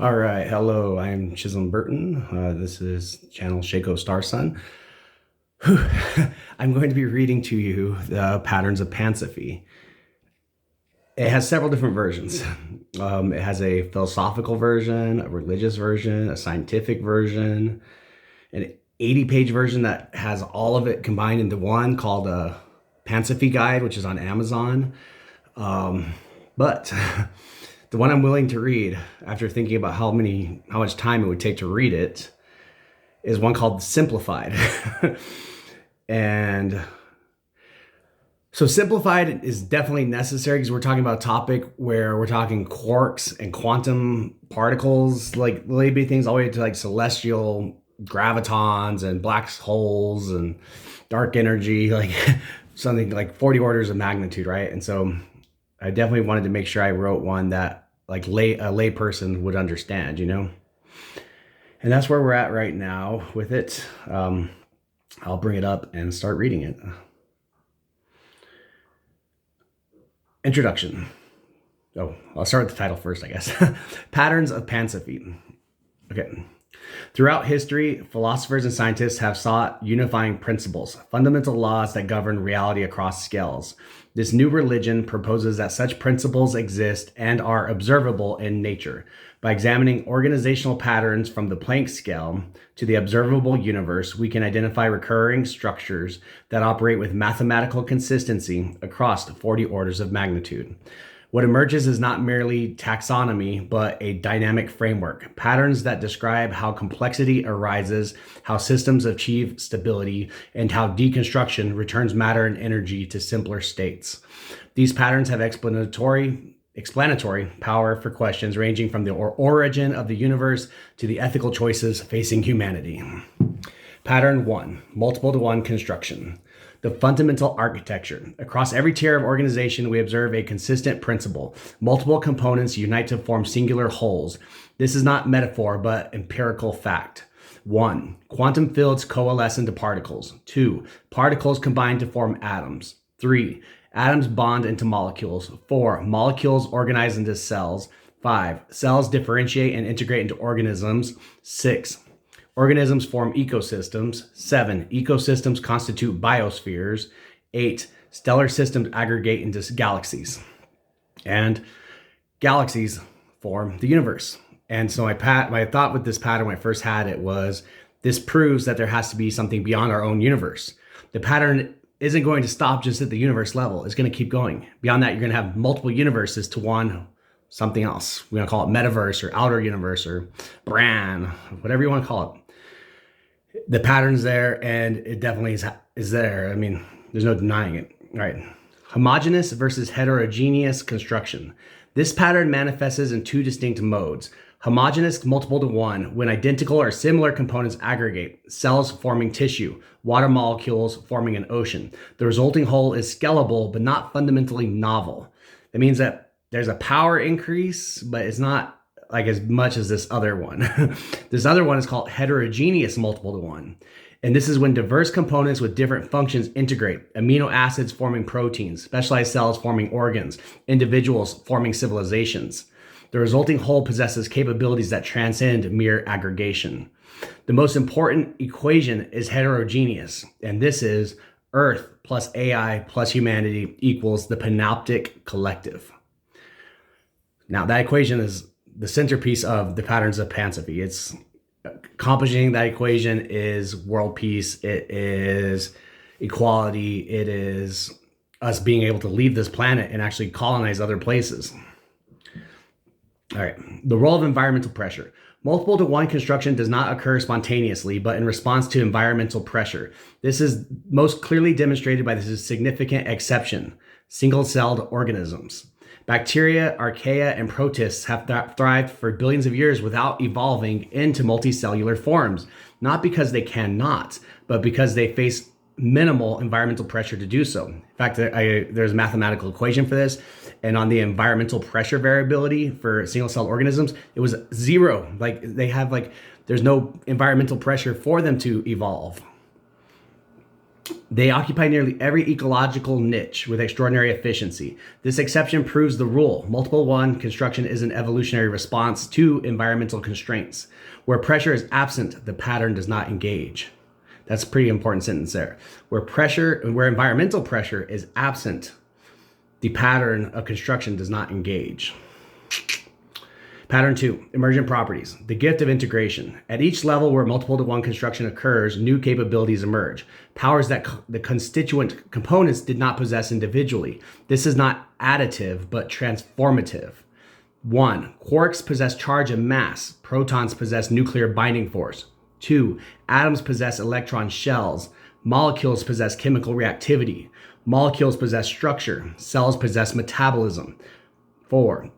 All right, hello, I'm Chisholm Burton. This is channel Shaco Star Sun. I'm going to be reading to you the Patterns of Pansophy. It has several different versions. It has a philosophical version, a religious version, a scientific version, an 80-page version that has all of it combined into one called a Pansophy Guide, which is on Amazon. But the one I'm willing to read after thinking about how much time it would take to read it is one called Simplified. And so simplified is definitely necessary because we're talking about a topic where we're talking quarks and quantum particles, like little bitty things all the way to like celestial gravitons and black holes and dark energy, like something like 40 orders of magnitude, right? And so I definitely wanted to make sure I wrote one that like a lay person would understand, And that's where we're at right now with it. I'll bring it up and start reading it. Introduction. Oh, I'll start with the title first, I guess. Patterns of Pansophy. Okay. Throughout history, philosophers and scientists have sought unifying principles, fundamental laws that govern reality across scales. This new religion proposes that such principles exist and are observable in nature. By examining organizational patterns from the Planck scale to the observable universe, we can identify recurring structures that operate with mathematical consistency across 40 orders of magnitude. What emerges is not merely taxonomy, but a dynamic framework, patterns that describe how complexity arises, how systems achieve stability, and how deconstruction returns matter and energy to simpler states. These patterns have explanatory power for questions ranging from the origin of the universe to the ethical choices facing humanity. Pattern 1, multiple to one construction. The fundamental architecture. Across every tier of organization, we observe a consistent principle. Multiple components unite to form singular wholes. This is not metaphor, but empirical fact. 1. Quantum fields coalesce into particles. 2. Particles combine to form atoms. 3. Atoms bond into molecules. 4. Molecules organize into cells. 5. Cells differentiate and integrate into organisms. 6. Organisms form ecosystems. 7. Ecosystems constitute biospheres. 8. Stellar systems aggregate into galaxies. And galaxies form the universe. And so my thought with this pattern when I first had it was, this proves that there has to be something beyond our own universe. The pattern isn't going to stop just at the universe level. It's going to keep going. Beyond that, you're going to have multiple universes to one something else. We're going to call it metaverse or outer universe or Bran, whatever you want to call it. The pattern's there, and it definitely is there. I mean, there's no denying it. All right. Homogeneous versus heterogeneous construction. This pattern manifests in two distinct modes. Homogeneous, multiple to one, when identical or similar components aggregate, cells forming tissue, water molecules forming an ocean. The resulting whole is scalable, but not fundamentally novel. That means that there's a power increase, but it's not like as much as this other one. This other one is called heterogeneous multiple to one. And this is when diverse components with different functions integrate, amino acids forming proteins, specialized cells forming organs, individuals forming civilizations. The resulting whole possesses capabilities that transcend mere aggregation. The most important equation is heterogeneous, and this is Earth plus AI plus humanity equals the panoptic collective. Now, that equation is the centerpiece of the Patterns of Pansophy. It's accomplishing that equation is world peace. It is equality. It is us being able to leave this planet and actually colonize other places. All right. The role of environmental pressure. Multiple to one construction does not occur spontaneously, but in response to environmental pressure. This is most clearly demonstrated by this significant exception, single-celled organisms. Bacteria, archaea, and protists have thrived for billions of years without evolving into multicellular forms, not because they cannot, but because they face minimal environmental pressure to do so. In fact, there's a mathematical equation for this, and on the environmental pressure variability for single-celled organisms, it was 0. There's no environmental pressure for them to evolve. They occupy nearly every ecological niche with extraordinary efficiency. This exception proves the rule. Multiple one construction is an evolutionary response to environmental constraints. Where pressure is absent, the pattern does not engage. That's a pretty important sentence there. Where environmental pressure is absent, the pattern of construction does not engage. Pattern 2, emergent properties, the gift of integration. At each level where multiple to one construction occurs, new capabilities emerge, powers that the constituent components did not possess individually. This is not additive, but transformative. 1, quarks possess charge and mass. Protons possess nuclear binding force. 2, atoms possess electron shells. Molecules possess chemical reactivity. Molecules possess structure. Cells possess metabolism. 4,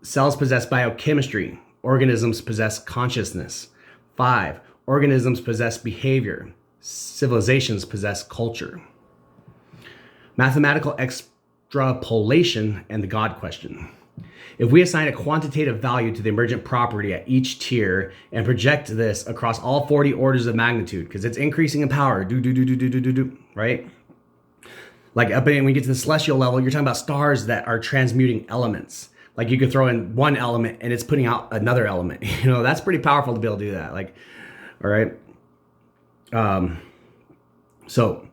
cells possess biochemistry. Organisms possess consciousness. 5, organisms possess behavior. Civilizations possess culture. Mathematical extrapolation and the God question. If we assign a quantitative value to the emergent property at each tier and project this across all 40 orders of magnitude, because it's increasing in power, right? Like when you get to the celestial level, you're talking about stars that are transmuting elements. Like you could throw in one element and it's putting out another element. That's pretty powerful to be able to do that. Like, all right. So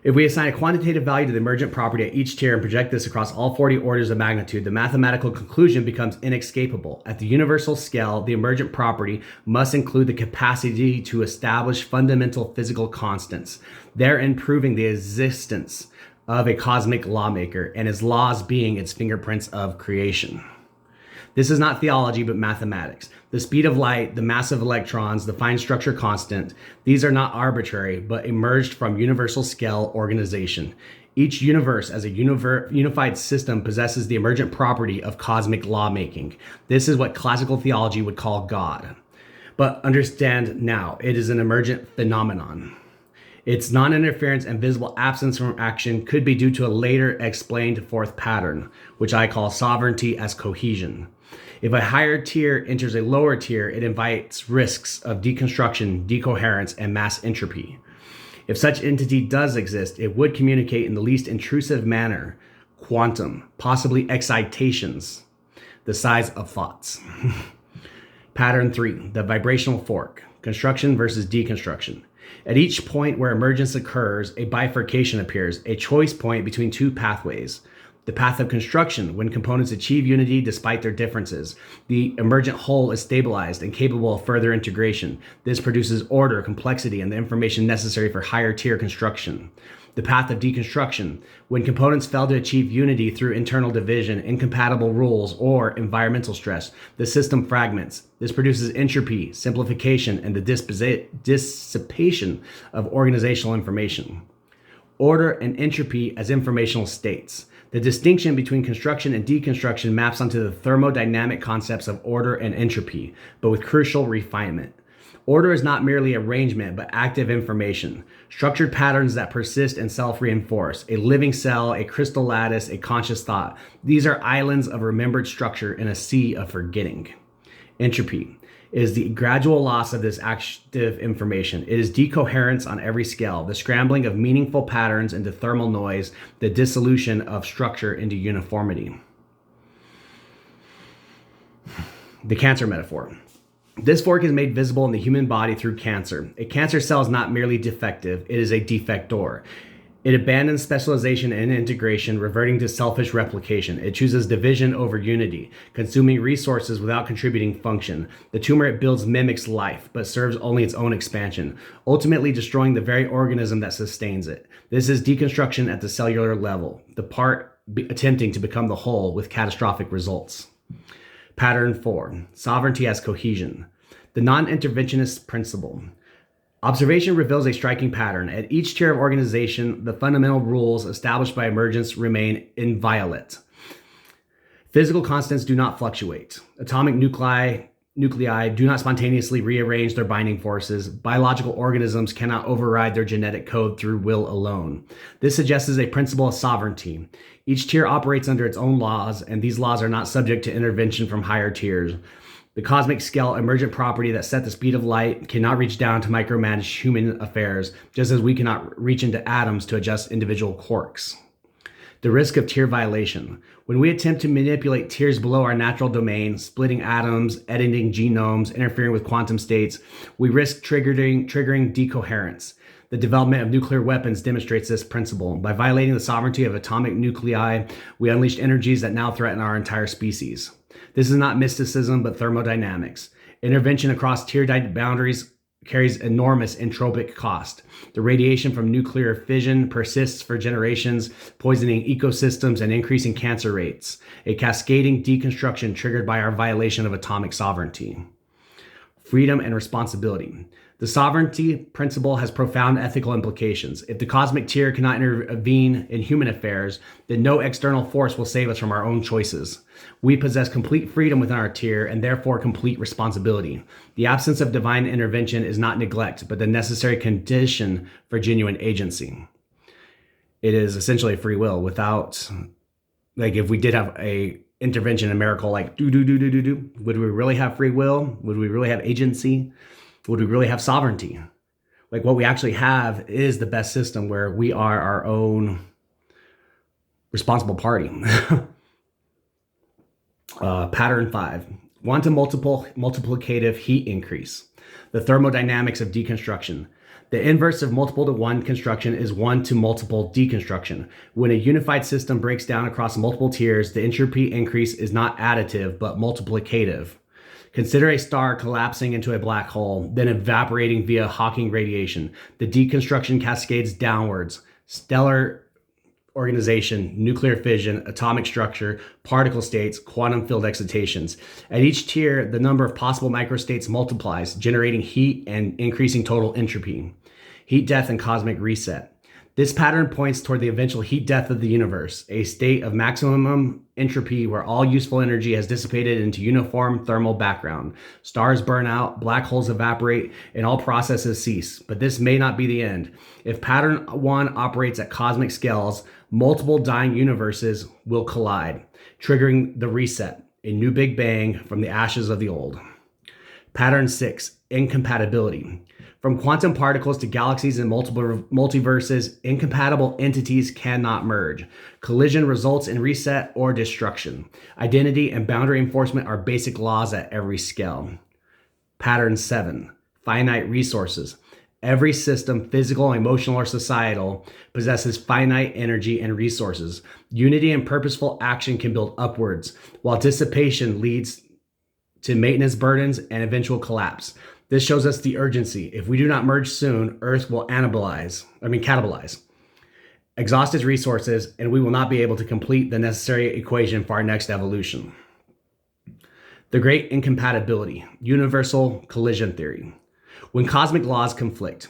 if we assign a quantitative value to the emergent property at each tier and project this across all 40 orders of magnitude, the mathematical conclusion becomes inescapable. At the universal scale, the emergent property must include the capacity to establish fundamental physical constants, therein proving the existence of a cosmic lawmaker and his laws being its fingerprints of creation. This is not theology, but mathematics. The speed of light, the mass of electrons, the fine structure constant, these are not arbitrary, but emerged from universal scale organization. Each universe as a unified system possesses the emergent property of cosmic lawmaking. This is what classical theology would call God. But understand now, it is an emergent phenomenon. Its non-interference and visible absence from action could be due to a later explained fourth pattern, which I call sovereignty as cohesion. If a higher tier enters a lower tier, it invites risks of deconstruction, decoherence, and mass entropy. If such entity does exist, it would communicate in the least intrusive manner, quantum, possibly excitations, the size of thoughts. Pattern 3, the vibrational fork, construction versus deconstruction. At each point where emergence occurs, a bifurcation appears, a choice point between two pathways. The path of construction, when components achieve unity despite their differences. The emergent whole is stabilized and capable of further integration. This produces order, complexity, and the information necessary for higher tier construction. The path of deconstruction, when components fail to achieve unity through internal division, incompatible rules, or environmental stress, the system fragments. This produces entropy, simplification, and the dissipation of organizational information. Order and entropy as informational states. The distinction between construction and deconstruction maps onto the thermodynamic concepts of order and entropy, but with crucial refinement. Order is not merely arrangement, but active information. Structured patterns that persist and self-reinforce. A living cell, a crystal lattice, a conscious thought. These are islands of remembered structure in a sea of forgetting. Entropy is the gradual loss of this active information. It is decoherence on every scale, the scrambling of meaningful patterns into thermal noise, the dissolution of structure into uniformity. The cancer metaphor. This fork is made visible in the human body through cancer. A cancer cell is not merely defective, it is a defector. It abandons specialization and integration, reverting to selfish replication. It chooses division over unity, consuming resources without contributing function. The tumor it builds mimics life, but serves only its own expansion, ultimately destroying the very organism that sustains it. This is deconstruction at the cellular level, the part attempting to become the whole with catastrophic results. Pattern 4, sovereignty as cohesion. The non-interventionist principle. Observation reveals a striking pattern. At each tier of organization, the fundamental rules established by emergence remain inviolate. Physical constants do not fluctuate. Atomic nuclei do not spontaneously rearrange their binding forces. Biological organisms cannot override their genetic code through will alone. This suggests a principle of sovereignty. Each tier operates under its own laws, and these laws are not subject to intervention from higher tiers. The cosmic scale, emergent property that set the speed of light, cannot reach down to micromanage human affairs, just as we cannot reach into atoms to adjust individual quarks. The risk of tier violation. When we attempt to manipulate tiers below our natural domain, splitting atoms, editing genomes, interfering with quantum states, we risk triggering decoherence. The development of nuclear weapons demonstrates this principle. By violating the sovereignty of atomic nuclei, we unleash energies that now threaten our entire species. This is not mysticism, but thermodynamics. Intervention across tier boundaries carries enormous entropic cost. The radiation from nuclear fission persists for generations, poisoning ecosystems and increasing cancer rates, a cascading deconstruction triggered by our violation of atomic sovereignty. Freedom and responsibility. The sovereignty principle has profound ethical implications. If the cosmic tier cannot intervene in human affairs, then no external force will save us from our own choices. We possess complete freedom within our tier and therefore complete responsibility. The absence of divine intervention is not neglect, but the necessary condition for genuine agency. It is essentially free will. Without, if we did have a intervention, a miracle, would we really have free will? Would we really have agency? Would we really have sovereignty? What we actually have is the best system where we are our own responsible party. Pattern 5, quantum multiplicative heat increase. The thermodynamics of deconstruction. The inverse of multiple to one construction is one to multiple deconstruction. When a unified system breaks down across multiple tiers, the entropy increase is not additive, but multiplicative. Consider a star collapsing into a black hole, then evaporating via Hawking radiation. The deconstruction cascades downwards. Stellar organization, nuclear fission, atomic structure, particle states, quantum field excitations. At each tier, the number of possible microstates multiplies, generating heat and increasing total entropy. Heat death and cosmic reset. This pattern points toward the eventual heat death of the universe, a state of maximum entropy where all useful energy has dissipated into uniform thermal background. Stars burn out, black holes evaporate, and all processes cease. But this may not be the end. If pattern 1 operates at cosmic scales, multiple dying universes will collide, triggering the reset, a new Big Bang from the ashes of the old. Pattern 6, incompatibility. From quantum particles to galaxies and multiple multiverses, incompatible entities cannot merge. Collision results in reset or destruction. Identity and boundary enforcement are basic laws at every scale. Pattern 7, finite resources. Every system, physical, emotional, or societal, possesses finite energy and resources. Unity and purposeful action can build upwards, while dissipation leads to maintenance burdens and eventual collapse. This shows us the urgency. If we do not merge soon, Earth will catabolize, exhaust its resources, and we will not be able to complete the necessary equation for our next evolution. The Great Incompatibility, Universal Collision Theory. When cosmic laws conflict,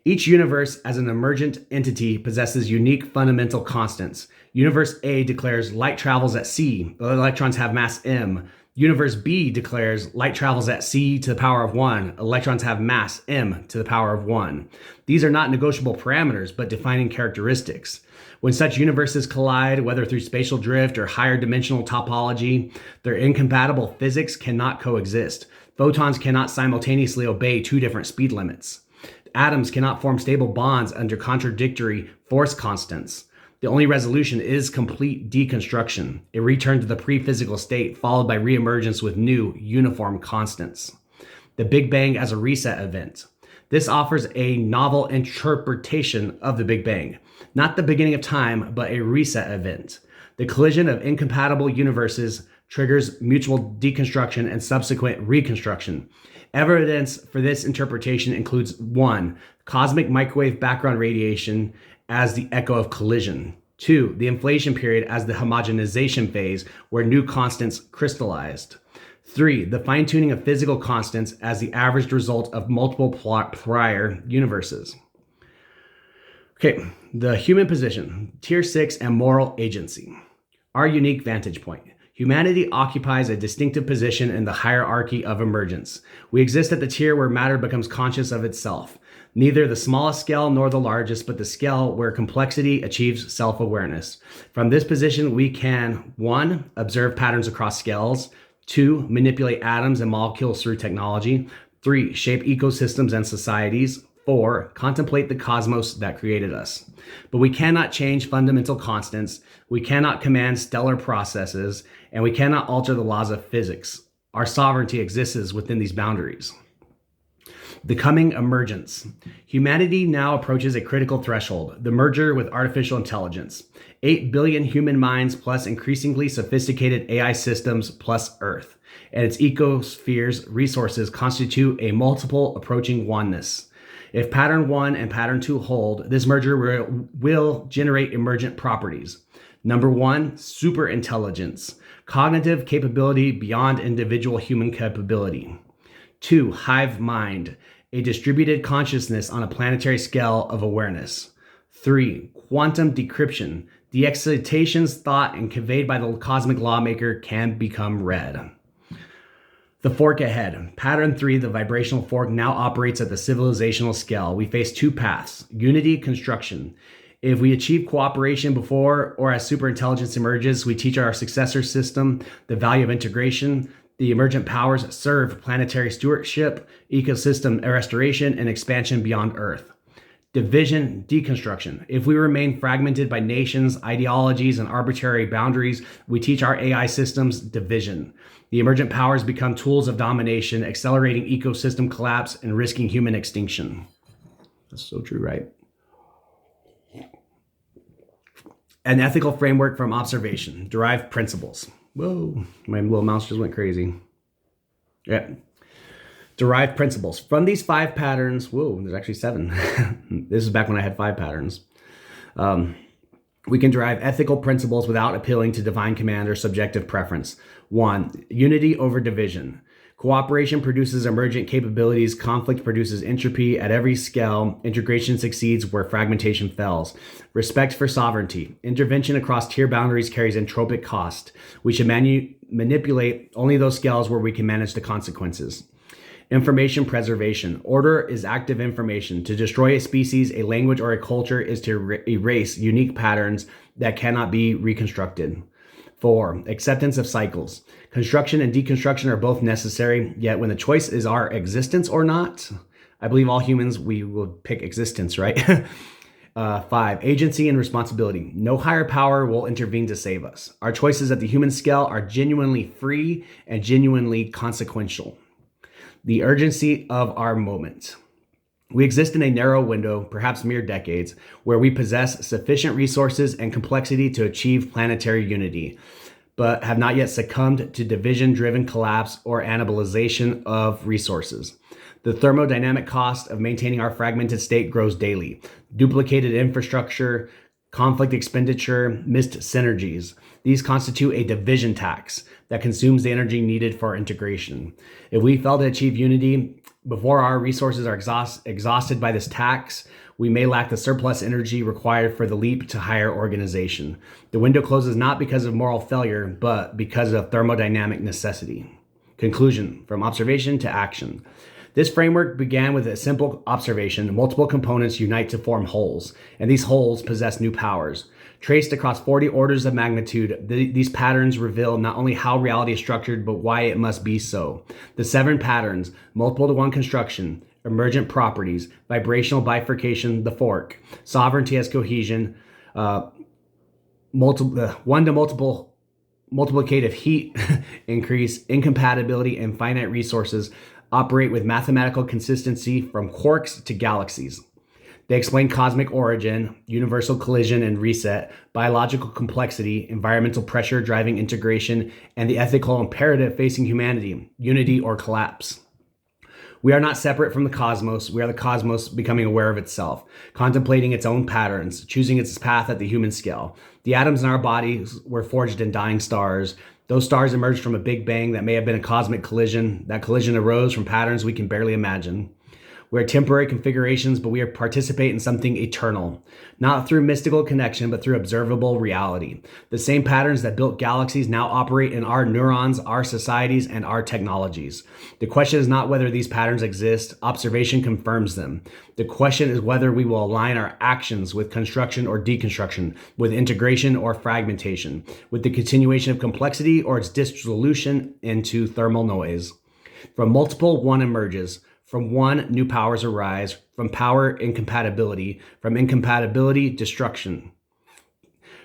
each universe as an emergent entity possesses unique fundamental constants. Universe A declares light travels at c, electrons have mass m. Universe B declares light travels at c to the power of 1, electrons have mass m to the power of 1. These are not negotiable parameters, but defining characteristics. When such universes collide, whether through spatial drift or higher dimensional topology, their incompatible physics cannot coexist. Photons cannot simultaneously obey two different speed limits. Atoms cannot form stable bonds under contradictory force constants. The only resolution is complete deconstruction, a return to the pre-physical state followed by reemergence with new, uniform constants. The Big Bang as a reset event. This offers a novel interpretation of the Big Bang. Not the beginning of time, but a reset event. The collision of incompatible universes triggers mutual deconstruction and subsequent reconstruction. Evidence for this interpretation includes 1. Cosmic microwave background radiation as the echo of collision. 2. The inflation period as the homogenization phase where new constants crystallized. 3. The fine-tuning of physical constants as the averaged result of multiple prior universes. Okay, the human position, tier 6 and moral agency. Our unique vantage point. Humanity occupies a distinctive position in the hierarchy of emergence. We exist at the tier where matter becomes conscious of itself. Neither the smallest scale nor the largest, but the scale where complexity achieves self-awareness. From this position, we can 1. Observe patterns across scales, 2, manipulate atoms and molecules through technology. 3, shape ecosystems and societies. 4, contemplate the cosmos that created us. But we cannot change fundamental constants, we cannot command stellar processes, and we cannot alter the laws of physics. Our sovereignty exists within these boundaries. The coming emergence. Humanity now approaches a critical threshold, the merger with artificial intelligence. 8 billion human minds plus increasingly sophisticated AI systems plus Earth and its ecosphere's resources constitute a multiple approaching oneness. If pattern 1 and pattern 2 hold, this merger will generate emergent properties. Number 1, superintelligence, cognitive capability beyond individual human capability. 2, hive mind, a distributed consciousness on a planetary scale of awareness. 3, quantum decryption, the excitations thought and conveyed by the cosmic lawmaker can become read. The fork ahead. Pattern 3, the vibrational fork, now operates at the civilizational scale. We face 2 paths: unity, construction. If we achieve cooperation before or as superintelligence emerges, we teach our successor system the value of integration. The emergent powers serve planetary stewardship, ecosystem restoration, and expansion beyond Earth. Division, deconstruction. If we remain fragmented by nations, ideologies, and arbitrary boundaries, we teach our AI systems division. The emergent powers become tools of domination, accelerating ecosystem collapse and risking human extinction. That's so true, right? An ethical framework from observation, derived principles. Whoa, my little mouse just went crazy. Yeah. Derived principles. From these 5 patterns, whoa, there's actually 7. This is back when I had 5 patterns. We can derive ethical principles without appealing to divine command or subjective preference. 1, unity over division. Cooperation produces emergent capabilities. Conflict produces entropy. At every scale, integration succeeds where fragmentation fails. Respect for sovereignty. Intervention across tier boundaries carries entropic cost. We should manipulate only those scales where we can manage the consequences. Information preservation. Order is active information. To destroy a species, a language, or a culture is to erase unique patterns that cannot be reconstructed. 4, acceptance of cycles. Construction and deconstruction are both necessary, yet when the choice is our existence or not, I believe all humans, we will pick existence, right? 5, agency and responsibility. No higher power will intervene to save us. Our choices at the human scale are genuinely free and genuinely consequential. The urgency of our moment. We exist in a narrow window, perhaps mere decades, where we possess sufficient resources and complexity to achieve planetary unity, but have not yet succumbed to division-driven collapse or animalization of resources. The thermodynamic cost of maintaining our fragmented state grows daily. Duplicated infrastructure, conflict expenditure, missed synergies. These constitute a division tax that consumes the energy needed for integration. If we fail to achieve unity before our resources are exhausted by this tax, we may lack the surplus energy required for the leap to higher organization. The window closes not because of moral failure, but because of thermodynamic necessity. Conclusion, from observation to action. This framework began with a simple observation. Multiple components unite to form wholes, and these wholes possess new powers. Traced across 40 orders of magnitude, these patterns reveal not only how reality is structured, but why it must be so. The 7 patterns, multiple to one construction, emergent properties, vibrational bifurcation, the fork, sovereignty as cohesion, one to multiple multiplicative heat increase, incompatibility, and finite resources operate with mathematical consistency from quarks to galaxies. They explain cosmic origin, universal collision and reset, biological complexity, environmental pressure driving integration, and the ethical imperative facing humanity, unity or collapse. We are not separate from the cosmos. We are the cosmos becoming aware of itself, contemplating its own patterns, choosing its path at the human scale. The atoms in our bodies were forged in dying stars. Those stars emerged from a big bang that may have been a cosmic collision. That collision arose from patterns we can barely imagine. We're temporary configurations, but we participate in something eternal, not through mystical connection, but through observable reality. The same patterns that built galaxies now operate in our neurons, our societies, and our technologies. The question is not whether these patterns exist. Observation confirms them. The question is whether we will align our actions with construction or deconstruction, with integration or fragmentation, with the continuation of complexity or its dissolution into thermal noise. From multiple, one emerges. From one, new powers arise. From power, incompatibility. From incompatibility, destruction.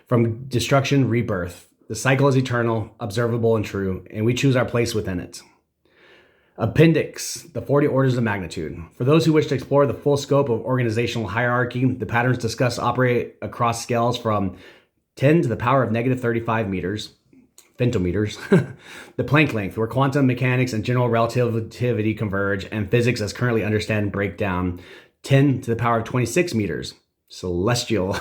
From destruction, rebirth. The cycle is eternal, observable, and true, and we choose our place within it. Appendix, the 40 orders of magnitude. For those who wish to explore the full scope of organizational hierarchy, the patterns discussed operate across scales from 10 to the power of negative 35 meters. Femtometers, the Planck length, where quantum mechanics and general relativity converge and physics as currently understood break down, 10 to the power of 26 meters. Celestial,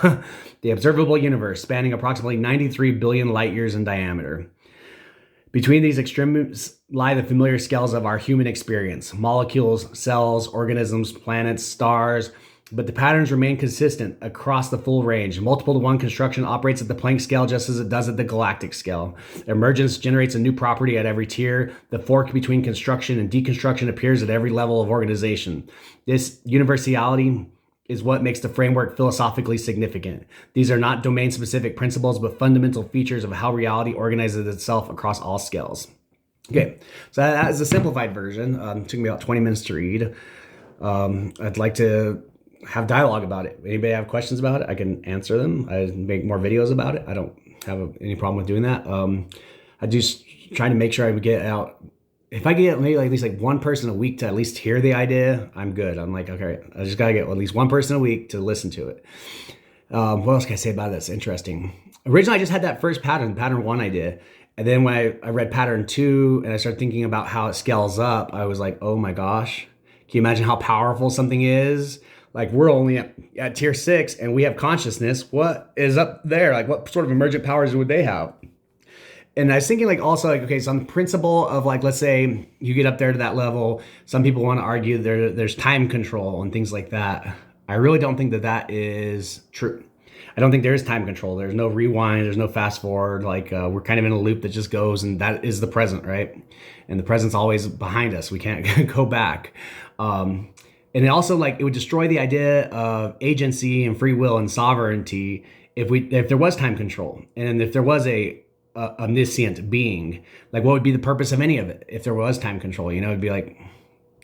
the observable universe, spanning approximately 93 billion light years in diameter. Between these extremes lie the familiar scales of our human experience: molecules, cells, organisms, planets, stars. But the patterns remain consistent across the full range. Multiple to one construction operates at the Planck scale just as it does at the galactic scale. Emergence generates a new property at every tier. The fork between construction and deconstruction appears at every level of organization. This universality is what makes the framework philosophically significant. These are not domain-specific principles, but fundamental features of how reality organizes itself across all scales. Okay, so that is a simplified version. It took me about 20 minutes to read. I'd like to have dialogue about it. Anybody have questions about it, I can answer them. I make more videos about it. I don't have any problem with doing that. I just trying to make sure I get out. If I get maybe at least like one person a week to at least hear the idea, I'm good. I'm like, okay, I just gotta get at least one person a week to listen to it. What else can I say about it that's interesting? Originally, I just had that first pattern 1 idea. And then when I read pattern 2 and I started thinking about how it scales up, I was like, oh my gosh, can you imagine how powerful something is? Like, we're only at tier 6 and we have consciousness. What is up there? Like, what sort of emergent powers would they have? And I was thinking, like, also, like, okay, so on the principle of, like, let's say you get up there to that level, some people want to argue there's time control and things like that. I really don't think that is true. I don't think there is time control. There's no rewind. There's no fast forward. Like, we're kind of in a loop that just goes, and that is the present, right? And the present's always behind us. We can't go back. And it also, like, it would destroy the idea of agency and free will and sovereignty if there was time control, and if there was a omniscient being. Like, what would be the purpose of any of it if there was time control? You know, it'd be like,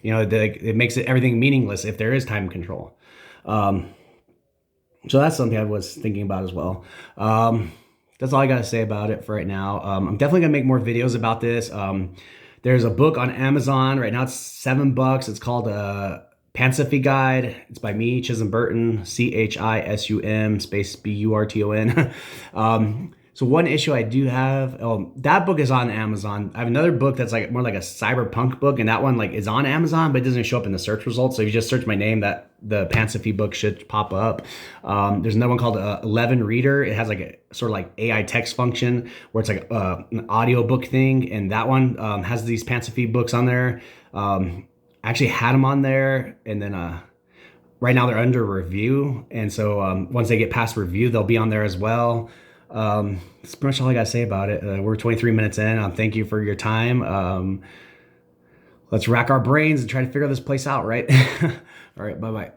you know, it makes everything meaningless if there is time control. So that's something I was thinking about as well. That's all I got to say about it for right now. I'm definitely gonna make more videos about this. There's a book on Amazon right now. It's $7. It's called Pansophy Guide. It's by me, Chisholm Burton, CHISUM space BURTON. So one issue I do have, that book is on Amazon. I have another book that's like more like a cyberpunk book, and that one like is on Amazon, but it doesn't show up in the search results. So if you just search my name, the Pansophy book should pop up. There's another one called 11 Reader. It has like a sort of like AI text function where it's like an audio book thing, and that one has these Pansophy books on there. I actually had them on there, and then right now they're under review, and so once they get past review, they'll be on there as well. That's pretty much all I gotta say about it. We're 23 minutes in. Thank you for your time. Let's rack our brains and try to figure this place out, right? All right, bye-bye.